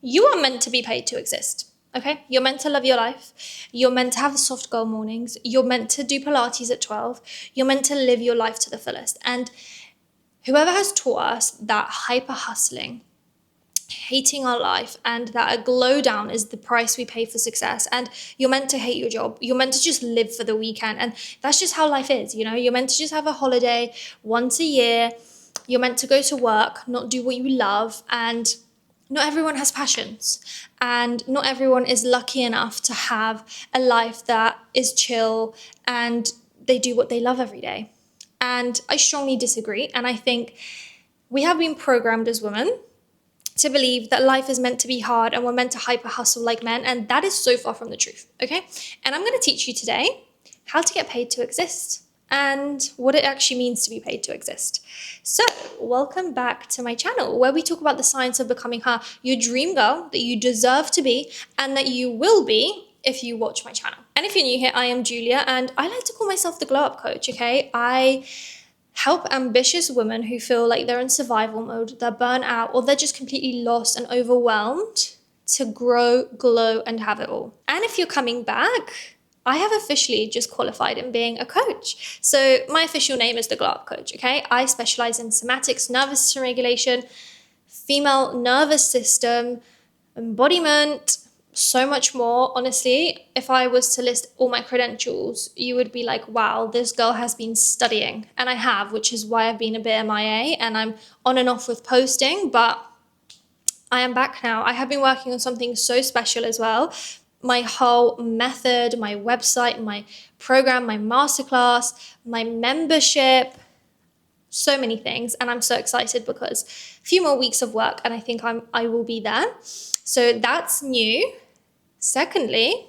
You are meant to be paid to exist. Okay, you're meant to love your life. You're meant to have soft girl mornings. You're meant to do Pilates at 12. You're meant to live your life to the fullest. And whoever has taught us that hyper hustling, hating our life, and that a glow down is the price we pay for success, and you're meant to hate your job, you're meant to just live for the weekend, and that's just how life is, you're meant to just have a holiday once a year, you're meant to go to work, not do what you love, and not everyone has passions, and not everyone is lucky enough to have a life that is chill and they do what they love every day. And I strongly disagree, and I think we have been programmed as women to believe that life is meant to be hard and we're meant to hyper hustle like men, and that is so far from the truth, okay? And I'm going to teach you today how to get paid to exist and what it actually means to be paid to exist. So welcome back to my channel, where we talk about the science of becoming your dream girl that you deserve to be and that you will be if you watch my channel. And if you're new here, I am Julia, and I like to call myself the glow up coach, okay? I help ambitious women who feel like they're in survival mode, they're burnt out, or they're just completely lost and overwhelmed to grow, glow, and have it all. And if you're coming back, I have officially just qualified in being a coach. So my official name is the Glow Up Coach, okay? I specialize in somatics, nervous system regulation, female nervous system, embodiment, so much more. Honestly, if I was to list all my credentials, you would be like, wow, this girl has been studying. And I have, which is why I've been a bit MIA and I'm on and off with posting, but I am back now. I have been working on something so special as well. My whole method, my website, my program, my masterclass, my membership, so many things. And I'm so excited because a few more weeks of work and I think I will be there. So that's new. Secondly,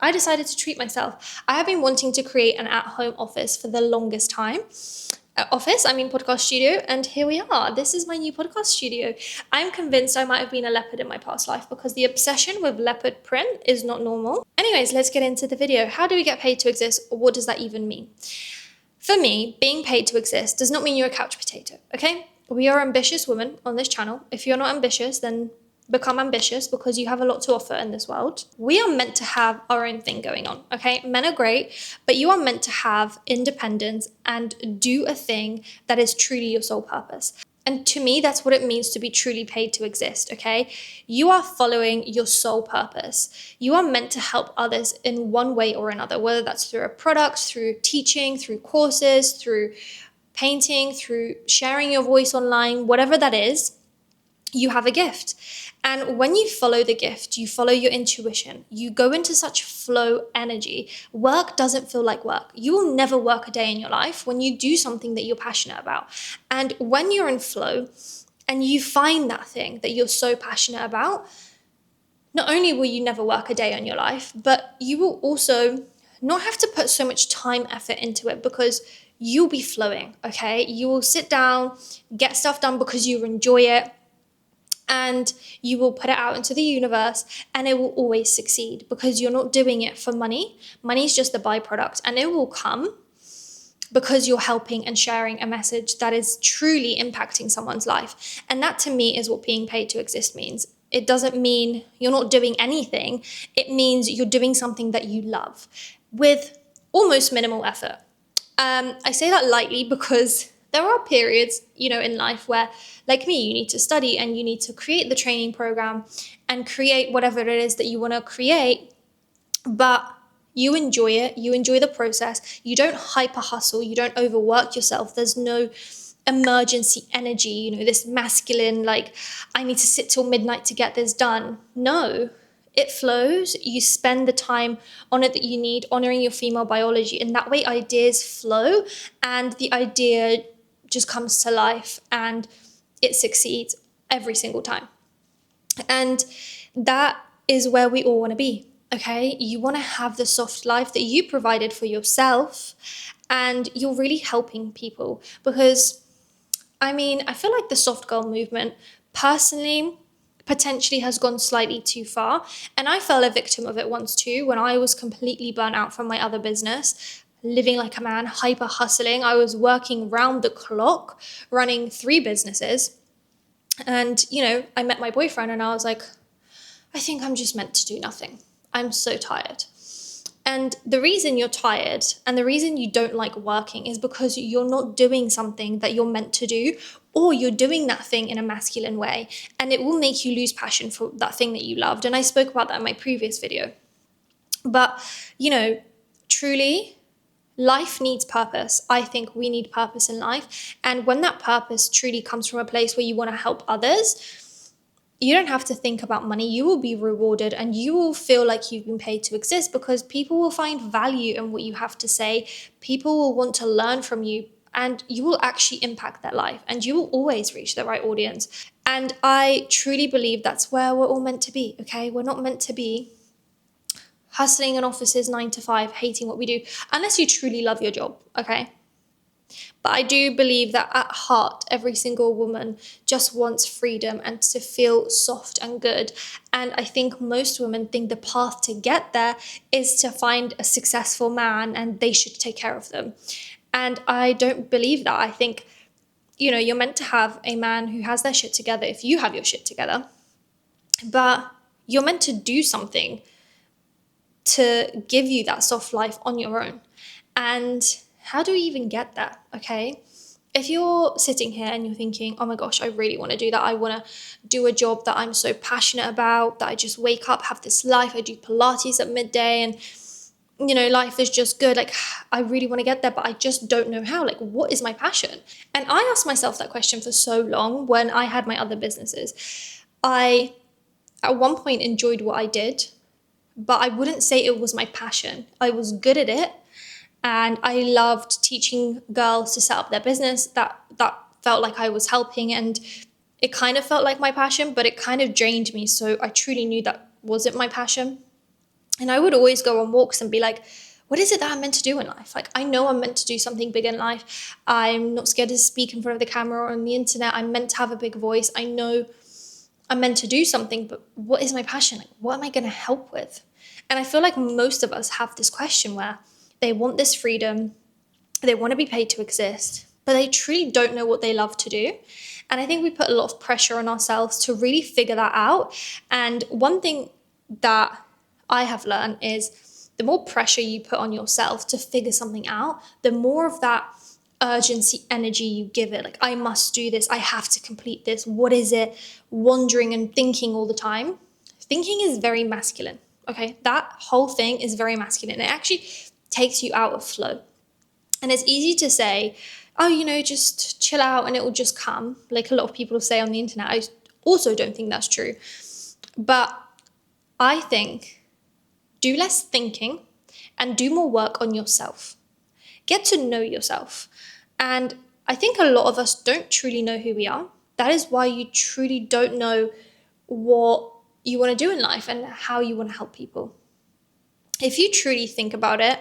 I decided to treat myself. I have been wanting to create an at-home office for the longest time. Podcast studio, and here we are. This is my new podcast studio. I'm convinced I might have been a leopard in my past life because the obsession with leopard print is not normal. Anyways, let's get into the video. How do we get paid to exist? What does that even mean? For me, being paid to exist does not mean you're a couch potato, okay? We are ambitious women on this channel. If you're not ambitious, then become ambitious because you have a lot to offer in this world. We are meant to have our own thing going on, okay? Men are great, but you are meant to have independence and do a thing that is truly your sole purpose. And to me, that's what it means to be truly paid to exist, okay? You are following your sole purpose. You are meant to help others in one way or another, whether that's through a product, through teaching, through courses, through painting, through sharing your voice online, whatever that is. You have a gift. And when you follow the gift, you follow your intuition, you go into such flow energy. Work doesn't feel like work. You will never work a day in your life when you do something that you're passionate about. And when you're in flow and you find that thing that you're so passionate about, not only will you never work a day in your life, but you will also not have to put so much time, effort into it because you'll be flowing, okay? You will sit down, get stuff done because you enjoy it, and you will put it out into the universe and it will always succeed because you're not doing it for money. Money is just a byproduct and it will come because you're helping and sharing a message that is truly impacting someone's life. And that to me is what being paid to exist means. It doesn't mean you're not doing anything. It means you're doing something that you love with almost minimal effort. I say that lightly because there are periods, in life where, like me, you need to study and you need to create the training program and create whatever it is that you want to create, but you enjoy it, you enjoy the process, you don't hyper hustle, you don't overwork yourself, there's no emergency energy, this masculine, like, I need to sit till midnight to get this done. No, it flows, you spend the time on it that you need, honoring your female biology, and that way ideas flow and the idea just comes to life and it succeeds every single time. And that is where we all want to be, okay? You want to have the soft life that you provided for yourself and you're really helping people because, I feel like the soft girl movement personally potentially has gone slightly too far. And I fell a victim of it once too when I was completely burnt out from my other business. Living like a man, hyper hustling. I was working round the clock, running 3 businesses. And, I met my boyfriend and I was like, I think I'm just meant to do nothing. I'm so tired. And the reason you're tired and the reason you don't like working is because you're not doing something that you're meant to do, or you're doing that thing in a masculine way, and it will make you lose passion for that thing that you loved. And I spoke about that in my previous video. But, truly, life needs purpose. I think we need purpose in life. And when that purpose truly comes from a place where you want to help others, you don't have to think about money. You will be rewarded and you will feel like you've been paid to exist, because people will find value in what you have to say. People will want to learn from you, and you will actually impact their life, and you will always reach the right audience. And I truly believe that's where we're all meant to be, okay? We're not meant to be hustling in offices 9 to 5, hating what we do, unless you truly love your job, okay? But I do believe that at heart, every single woman just wants freedom and to feel soft and good. And I think most women think the path to get there is to find a successful man and they should take care of them. And I don't believe that. I think, you're meant to have a man who has their shit together if you have your shit together. But you're meant to do something to give you that soft life on your own. And how do we even get that? Okay. If you're sitting here and you're thinking, oh my gosh, I really want to do that. I want to do a job that I'm so passionate about, that I just wake up, have this life. I do Pilates at midday and, life is just good. Like, I really want to get there, but I just don't know how. Like, what is my passion? And I asked myself that question for so long when I had my other businesses. I, at one point, enjoyed what I did, but I wouldn't say it was my passion. I was good at it. And I loved teaching girls to set up their business. That felt like I was helping, and it kind of felt like my passion, but it kind of drained me. So I truly knew that wasn't my passion. And I would always go on walks and be like, what is it that I'm meant to do in life? Like, I know I'm meant to do something big in life. I'm not scared to speak in front of the camera or on the internet. I'm meant to have a big voice. I know I'm meant to do something, but what is my passion? Like, what am I going to help with? And I feel like most of us have this question where they want this freedom, they want to be paid to exist, but they truly don't know what they love to do. And I think we put a lot of pressure on ourselves to really figure that out. And one thing that I have learned is the more pressure you put on yourself to figure something out, the more of that urgency energy you give it. Like, I must do this, I have to complete this, what is it? Wandering and thinking all the time. Thinking is very masculine, okay? That whole thing is very masculine. It actually takes you out of flow. And it's easy to say, oh, just chill out and it will just come, like a lot of people say on the internet. I also don't think that's true. But I think do less thinking and do more work on yourself. Get to know yourself. And I think a lot of us don't truly know who we are. That is why you truly don't know what you want to do in life and how you want to help people. If you truly think about it,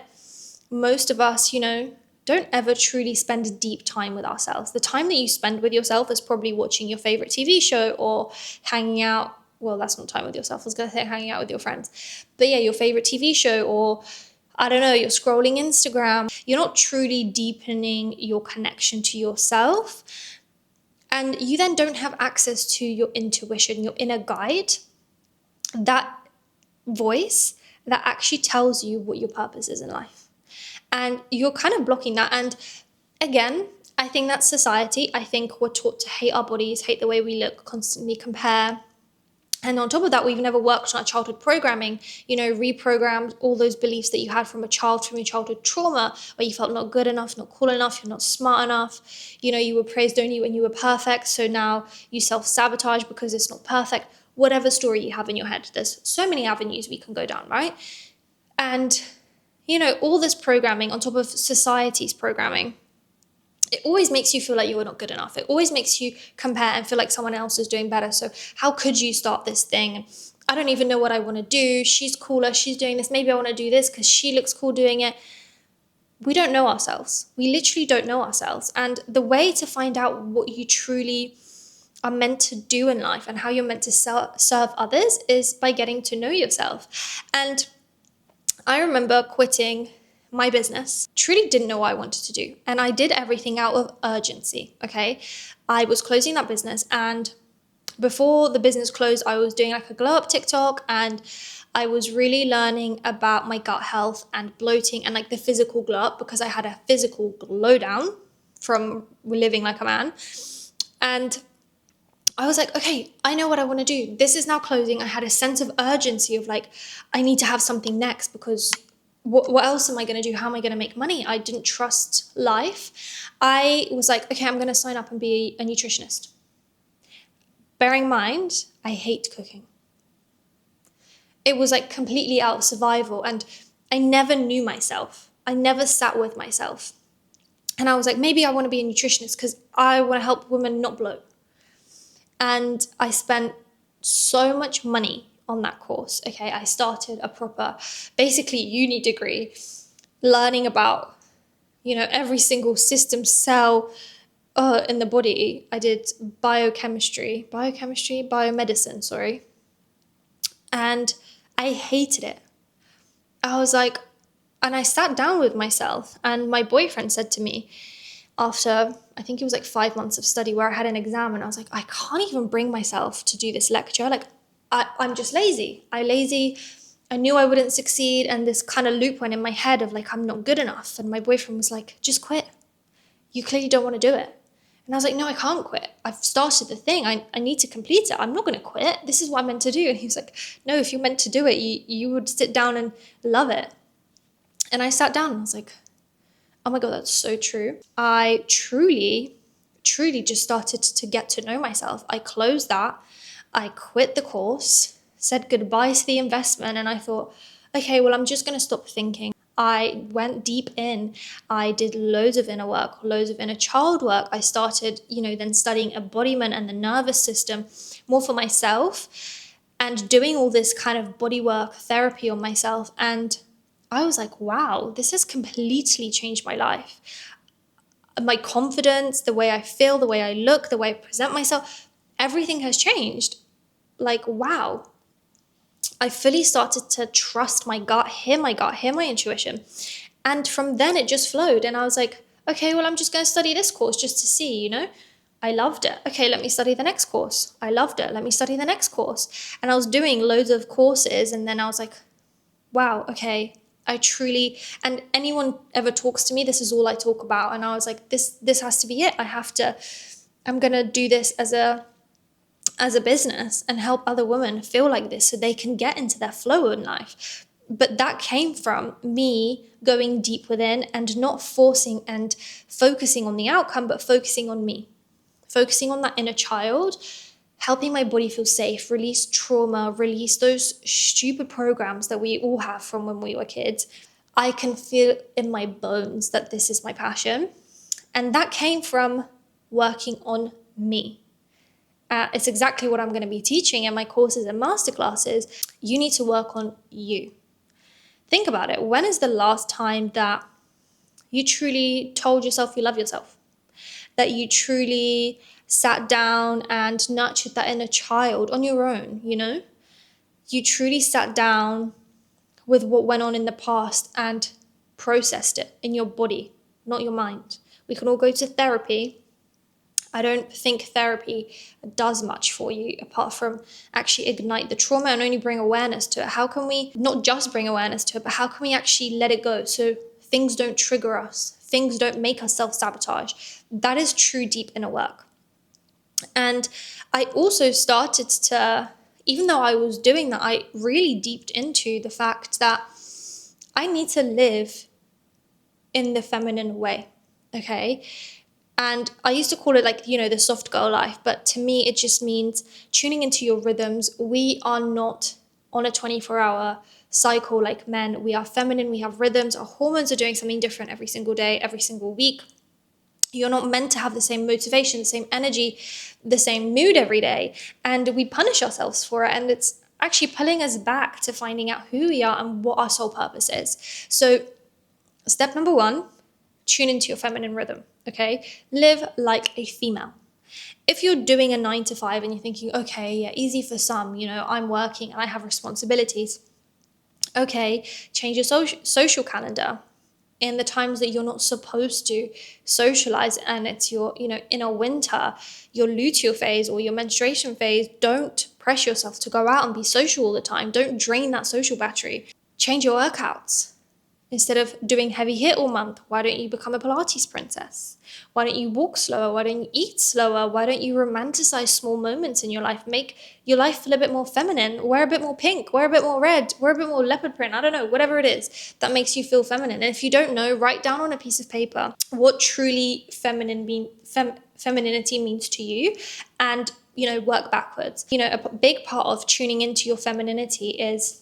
most of us, don't ever truly spend deep time with ourselves. The time that you spend with yourself is probably watching your favorite TV show or hanging out. Well, that's not time with yourself. I was going to say hanging out with your friends. But yeah, your favorite TV show, or I don't know, you're scrolling Instagram. You're not truly deepening your connection to yourself. And you then don't have access to your intuition, your inner guide, that voice that actually tells you what your purpose is in life. And you're kind of blocking that. And again, I think that's society. I think we're taught to hate our bodies, hate the way we look, constantly compare. And on top of that, we've never worked on our childhood programming, reprogrammed all those beliefs that you had from your childhood trauma, where you felt not good enough, not cool enough, you're not smart enough. You were praised only when you were perfect. So now you self-sabotage because it's not perfect. Whatever story you have in your head, there's so many avenues we can go down, right? And all this programming on top of society's programming, it always makes you feel like you're not good enough. It always makes you compare and feel like someone else is doing better. So how could you start this thing? I don't even know what I want to do. She's cooler. She's doing this. Maybe I want to do this because she looks cool doing it. We don't know ourselves. We literally don't know ourselves. And the way to find out what you truly are meant to do in life and how you're meant to serve others is by getting to know yourself. And I remember quitting my business, truly didn't know what I wanted to do. And I did everything out of urgency, okay? I was closing that business and before the business closed, I was doing like a glow up TikTok, and I was really learning about my gut health and bloating and like the physical glow up, because I had a physical glow down from living like a man. And I was like, okay, I know what I want to do. This is now closing. I had a sense of urgency of like, I need to have something next, because what else am I going to do? How am I going to make money? I didn't trust life. I was like, okay, I'm going to sign up and be a nutritionist. Bearing in mind, I hate cooking. It was like completely out of survival, and I never knew myself. I never sat with myself. And I was like, maybe I want to be a nutritionist because I want to help women not bloat. And I spent so much money on that course. Okay, I started a proper, basically uni degree, learning about, every single system, cell in the body. I did biomedicine, sorry. And I hated it. I was like, and I sat down with myself, and my boyfriend said to me after, I think it was like 5 months of study where I had an exam, and I was like, I can't even bring myself to do this lecture. Like, I'm just lazy. I knew I wouldn't succeed, and this kind of loop went in my head of like, I'm not good enough. And my boyfriend was like, just quit. You clearly don't want to do it. And I was like, no, I can't quit. I've started the thing. I need to complete it. I'm not going to quit. This is what I'm meant to do. And he was like, no, if you're meant to do it, you would sit down and love it. And I sat down and I was like, oh my God, that's so true. I truly just started to get to know myself. I closed that. I quit the course, said goodbye to the investment. And I thought, okay, well, I'm just going to stop thinking. I went deep in. I did loads of inner work, loads of inner child work. I started, then studying embodiment and the nervous system more for myself, and doing all this kind of body work therapy on myself. And I was like, wow, this has completely changed my life. My confidence, the way I feel, the way I look, the way I present myself, everything has changed. Like, wow. I fully started to trust my gut, hear my intuition. And from then it just flowed. And I was like, okay, well, I'm just going to study this course just to see, I loved it. Okay, let me study the next course. I loved it. Let me study the next course. And I was doing loads of courses. And then I was like, wow, okay, and anyone ever talks to me, this is all I talk about. And I was like, this has to be it. I'm going to do this as a business and help other women feel like this so they can get into their flow in life. But that came from me going deep within and not forcing and focusing on the outcome, but focusing on me, focusing on that inner child, helping my body feel safe, release trauma, release those stupid programs that we all have from when we were kids. I can feel in my bones that this is my passion. And that came from working on me. It's exactly what I'm going to be teaching in my courses and masterclasses. You need to work on you. Think about it. When is the last time that you truly told yourself you love yourself? That you truly sat down and nurtured that inner child on your own, You truly sat down with what went on in the past and processed it in your body, not your mind. We can all go to therapy. I don't think therapy does much for you apart from actually ignite the trauma and only bring awareness to it. How can we not just bring awareness to it, but how can we actually let it go so things don't trigger us, things don't make us self-sabotage? That is true deep inner work. And I also started to, even though I was doing that, I really deeped into the fact that I need to live in the feminine way, okay? And I used to call it like, the soft girl life. But to me, it just means tuning into your rhythms. We are not on a 24-hour cycle like men. We are feminine. We have rhythms. Our hormones are doing something different every single day, every single week. You're not meant to have the same motivation, the same energy, the same mood every day. And we punish ourselves for it. And it's actually pulling us back to finding out who we are and what our soul purpose is. So step number 1, tune into your feminine rhythm. Okay, live like a female. If you're doing a 9 to 5 and you're thinking, okay, yeah, easy for some, I'm working and I have responsibilities. Okay, change your social calendar. in the times that you're not supposed to socialize, and it's your, in a winter, your luteal phase or your menstruation phase, don't press yourself to go out and be social all the time. Don't drain that social battery. Change your workouts. Instead of doing heavy hit all month, why don't you become a Pilates princess? Why don't you walk slower? Why don't you eat slower? Why don't you romanticize small moments in your life? Make your life feel a bit more feminine. Wear a bit more pink. Wear a bit more red. Wear a bit more leopard print. I don't know, whatever it is that makes you feel feminine. And if you don't know, write down on a piece of paper what truly femininity means to you, and, work backwards. A big part of tuning into your femininity is,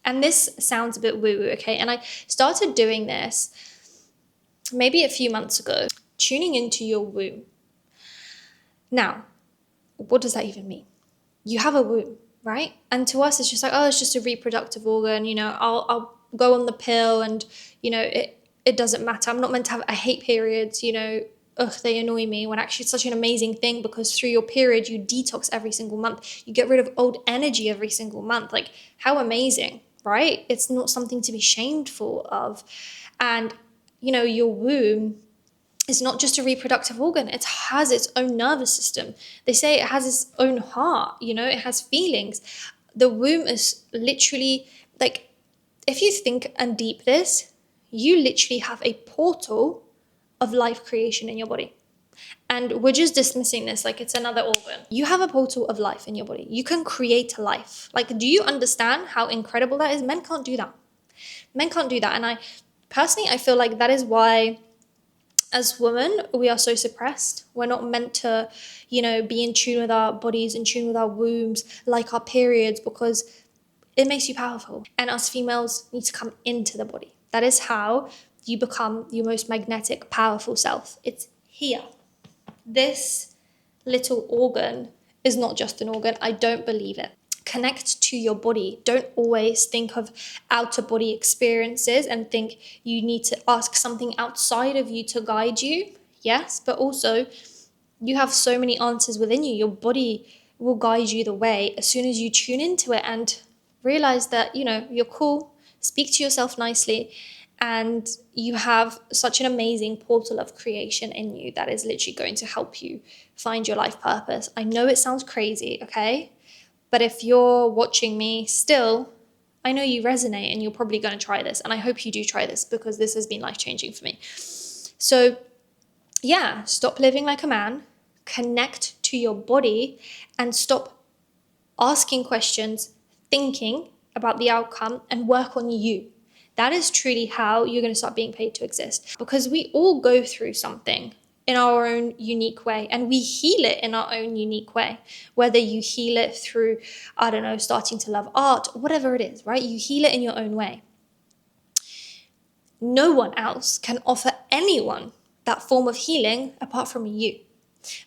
and this sounds a bit woo-woo, okay? And I started doing this maybe a few months ago, tuning into your womb. Now, what does that even mean? You have a womb, right? And to us, it's just like, oh, it's just a reproductive organ. I'll go on the pill and, it doesn't matter. I'm not meant to have, I hate periods, they annoy me, when actually it's such an amazing thing, because through your period, you detox every single month. You get rid of old energy every single month. Like, how amazing, right? It's not something to be shameful of. And, your womb is not just a reproductive organ. It has its own nervous system. They say it has its own heart, it has feelings. The womb is literally, like, if you think and deep this, you literally have a portal of life creation in your body. And we're just dismissing this like it's another organ. You have a portal of life in your body. You can create a life. Like, do you understand how incredible that is? Men can't do that. And I feel like that is why, as women, we are so suppressed. We're not meant to, be in tune with our bodies, in tune with our wombs, like our periods, because it makes you powerful. And us females need to come into the body. That is how you become your most magnetic, powerful self. It's here. This little organ is not just an organ. I don't believe it. Connect to your body. Don't always think of outer body experiences and think you need to ask something outside of you to guide you. Yes, but also you have so many answers within you. Your body will guide you the way as soon as you tune into it and realize that, you're cool. Speak to yourself nicely. And you have such an amazing portal of creation in you that is literally going to help you find your life purpose. I know it sounds crazy, okay? But if you're watching me still, I know you resonate and you're probably going to try this. And I hope you do try this, because this has been life-changing for me. So yeah, stop living like a man, connect to your body, and stop asking questions, thinking about the outcome, and work on you. That is truly how you're going to start being paid to exist, because we all go through something in our own unique way, and we heal it in our own unique way. Whether you heal it through, starting to love art, whatever it is, right? You heal it in your own way. No one else can offer anyone that form of healing apart from you,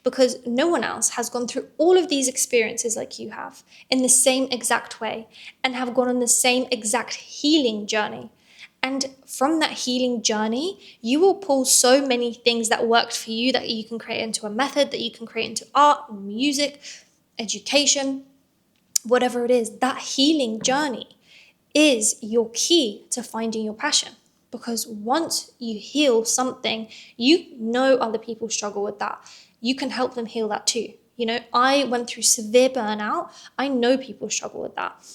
because no one else has gone through all of these experiences like you have in the same exact way and have gone on the same exact healing journey. And from that healing journey, you will pull so many things that worked for you that you can create into a method, that you can create into art, music, education, whatever it is. That healing journey is your key to finding your passion. Because once you heal something, other people struggle with that. You can help them heal that too. I went through severe burnout. I know people struggle with that.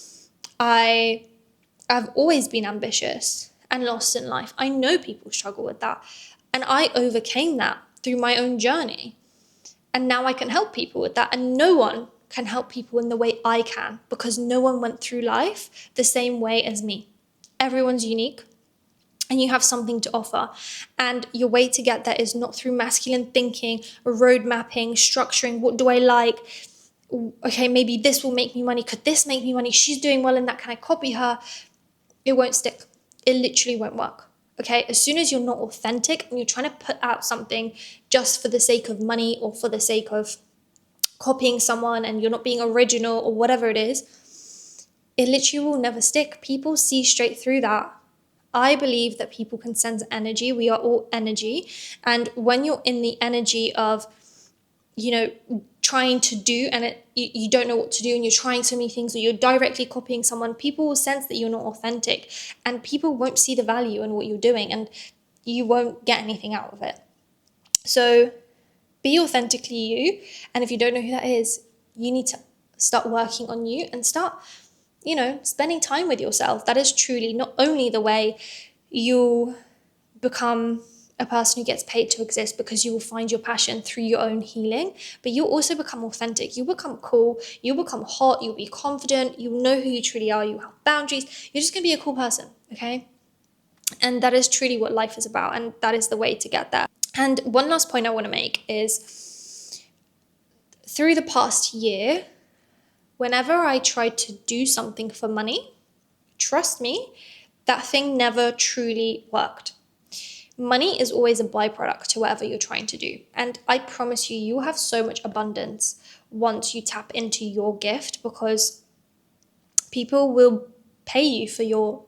I've always been ambitious and lost in life. I know people struggle with that. And I overcame that through my own journey. And now I can help people with that. And no one can help people in the way I can, because no one went through life the same way as me. Everyone's unique. And you have something to offer. And your way to get there is not through masculine thinking, road mapping, structuring. What do I like? Okay, maybe this will make me money. Could this make me money? She's doing well in that. Can I copy her? It won't stick. It literally won't work. Okay, as soon as you're not authentic and you're trying to put out something just for the sake of money or for the sake of copying someone, and you're not being original or whatever it is, it literally will never stick. People see straight through that. I believe that people can sense energy. We are all energy. And when you're in the energy of, trying to do and you don't know what to do and you're trying so many things, or you're directly copying someone, people will sense that you're not authentic and people won't see the value in what you're doing and you won't get anything out of it. So be authentically you. And if you don't know who that is, you need to start working on you and start, spending time with yourself. That is truly not only the way you become a person who gets paid to exist, because you will find your passion through your own healing, but you'll also become authentic. You'll become cool. You'll become hot. You'll be confident. You'll know who you truly are. You have boundaries. You're just going to be a cool person, okay? And that is truly what life is about, and that is the way to get there. And one last point I want to make is, through the past year, whenever I tried to do something for money, trust me, that thing never truly worked. Money is always a byproduct to whatever you're trying to do. And I promise you, you'll have so much abundance once you tap into your gift, because people will pay you for your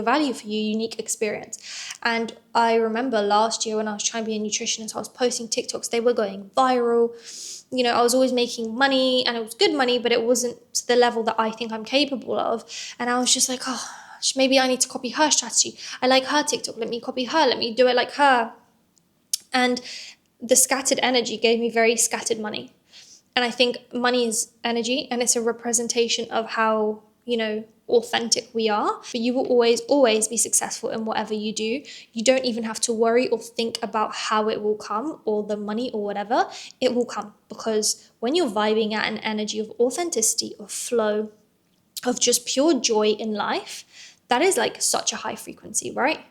value, for your unique experience. And I remember last year when I was trying to be a nutritionist, I was posting TikToks, they were going viral. I was always making money, and it was good money, but it wasn't to the level that I think I'm capable of. And I was just like, oh, maybe I need to copy her strategy. I like her TikTok. Let me copy her. Let me do it like her. And the scattered energy gave me very scattered money. And I think money is energy, and it's a representation of how, authentic we are. But you will always, always be successful in whatever you do. You don't even have to worry or think about how it will come, or the money or whatever. It will come, because when you're vibing at an energy of authenticity, of flow, of just pure joy in life, that is like such a high frequency, right?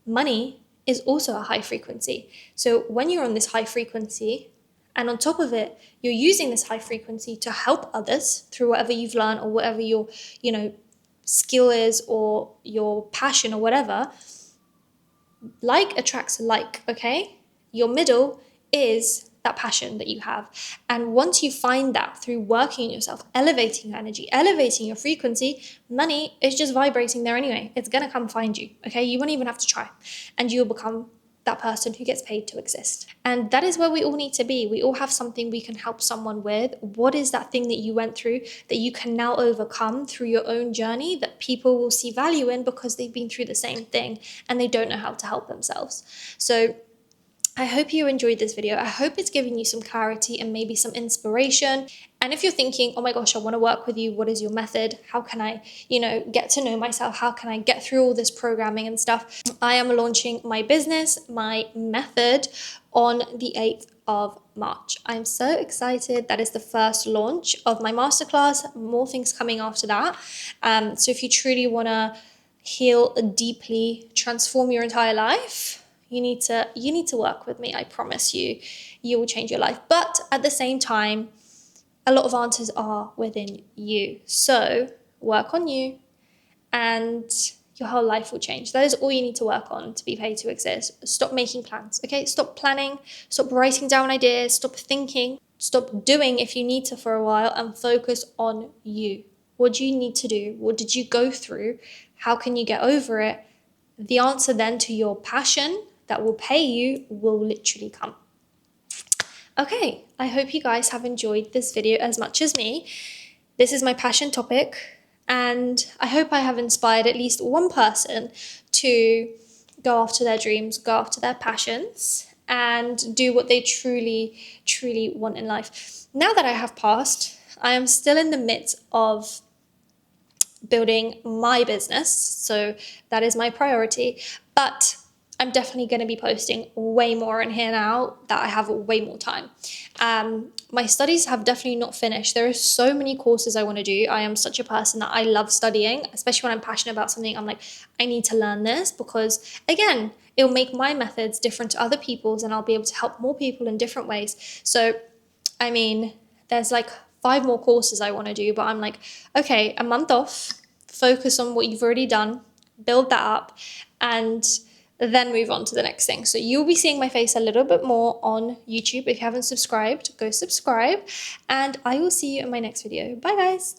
Money is also a high frequency. So when you're on this high frequency, and on top of it, you're using this high frequency to help others through whatever you've learned, or whatever your, skill is, or your passion, or whatever, like attracts like, okay? Your middle is that passion that you have. And once you find that through working on yourself, elevating your energy, elevating your frequency, money is just vibrating there anyway. It's going to come find you, okay? You won't even have to try. And you'll become that person who gets paid to exist. And that is where we all need to be. We all have something we can help someone with. What is that thing that you went through that you can now overcome through your own journey, that people will see value in because they've been through the same thing and they don't know how to help themselves? So I hope you enjoyed this video. I hope it's given you some clarity and maybe some inspiration. And if you're thinking, oh my gosh, I want to work with you, what is your method? How can I, get to know myself? How can I get through all this programming and stuff? I am launching my business, my method, on the 8th of March. I'm so excited. That is the first launch of my masterclass. More things coming after that. So if you truly want to heal deeply, transform your entire life, you need to work with me. I promise you will change your life. But at the same time, a lot of answers are within you. So work on you and your whole life will change. That is all you need to work on to be paid to exist. Stop making plans, okay? Stop planning, stop writing down ideas, stop thinking, stop doing if you need to for a while, and focus on you. What do you need to do? What did you go through? How can you get over it? The answer then to your passion that will pay you will literally come. Okay, I hope you guys have enjoyed this video as much as me. This is my passion topic, and I hope I have inspired at least one person to go after their dreams, go after their passions, and do what they truly, truly want in life. Now that I have passed, I am still in the midst of building my business, so that is my priority, but I'm definitely going to be posting way more in here now that I have way more time. My studies have definitely not finished. There are so many courses I want to do. I am such a person that I love studying, especially when I'm passionate about something. I'm like, I need to learn this because, again, it'll make my methods different to other people's, and I'll be able to help more people in different ways. So, I mean, there's like 5 more courses I want to do, but I'm like, okay, a month off, focus on what you've already done, build that up, and then move on to the next thing. So you'll be seeing my face a little bit more on YouTube. If you haven't subscribed, go subscribe, and I will see you in my next video. Bye guys.